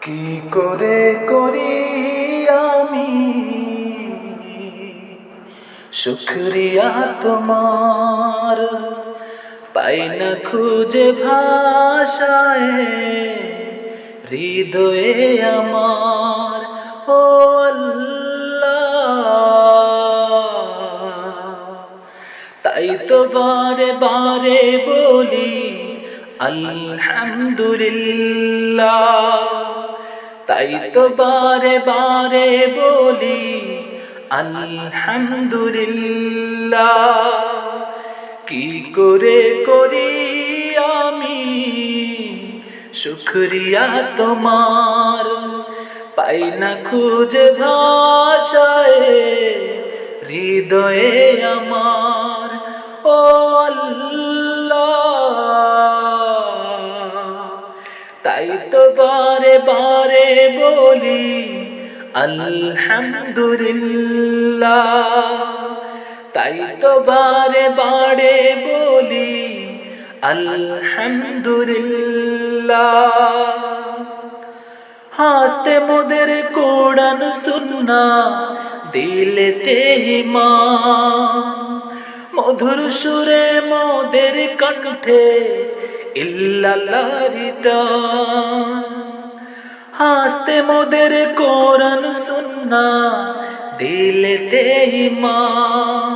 কি করে করি আমি শুকরিয়া তোমার, পাই না খুঁজে ভাষায় হৃদয়ে আমার। ও আল্লাহ, তাই তো বারে বারে বলি আলহামদুলিল্লাহ, তাই তো বারে বারে বলি আলহামদুলিল্লাহ। কি করে করি আমি শুকরিয়া তোমার, পাই না খুঁজে ভাষায় হৃদয়ে আমার। ও আল্লাহ, তাই তো বারে বারে বলি আলহামদুলিল্লাহ, তাই তো বারে বারে বলি আলহামদুলিল্লাহ। হাসতে মোদের কোরআন সুন্না দিলেতে ঈমান, মধুর সুরে মোদের কণ্ঠে ইল্লাল্লাহর টান। হাসতে মোদের কোরআন সুন্না দিলেতে ঈমান,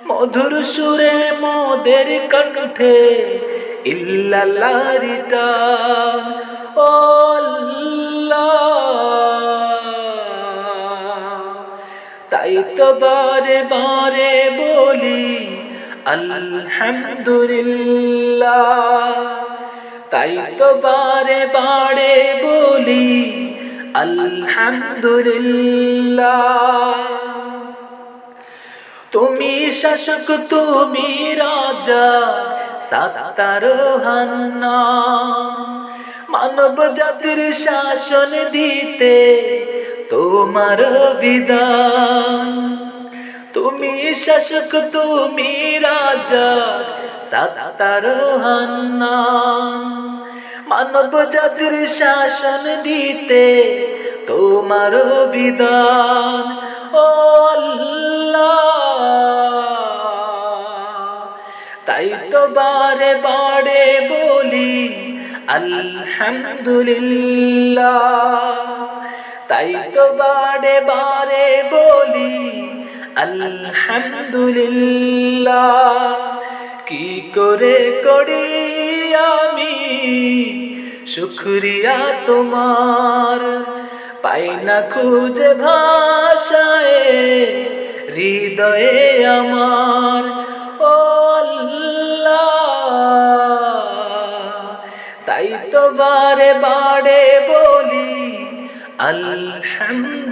মধুর সুরে মোদের কণ্ঠে ইল্লাল্লাহর টান। ও আল্লাহ, তাই তো বারে বারে বলি আলহামদুলিল্লাহ, তাই তো বারে বারে বলি আলহামদুলিল্লাহ। তুমি শাসক, তুমি রাজা, সাত্তার হান্নান, মানব জাতির শাসন দিতে তোমার বিধান। তুমি শাসক, তুমি রাজা, সাত্তার হান্নান, মানব জাতির শাসন দিতে তোমার বিধান। ও আল্লাহ, তাই তো বারে বারে বলি আলহামদুলিল্লাহ, তাই তো বারে বারে বলি আলহামদুলিল্লাহ। কি করে করি আমি শুকরিয়া তোমার, পাই না খুঁজে ভাষায় হৃদয়ে আমার। ও আল্লাহ, তাই তো বারে বারে বলি আলহামদুলিল্লাহ।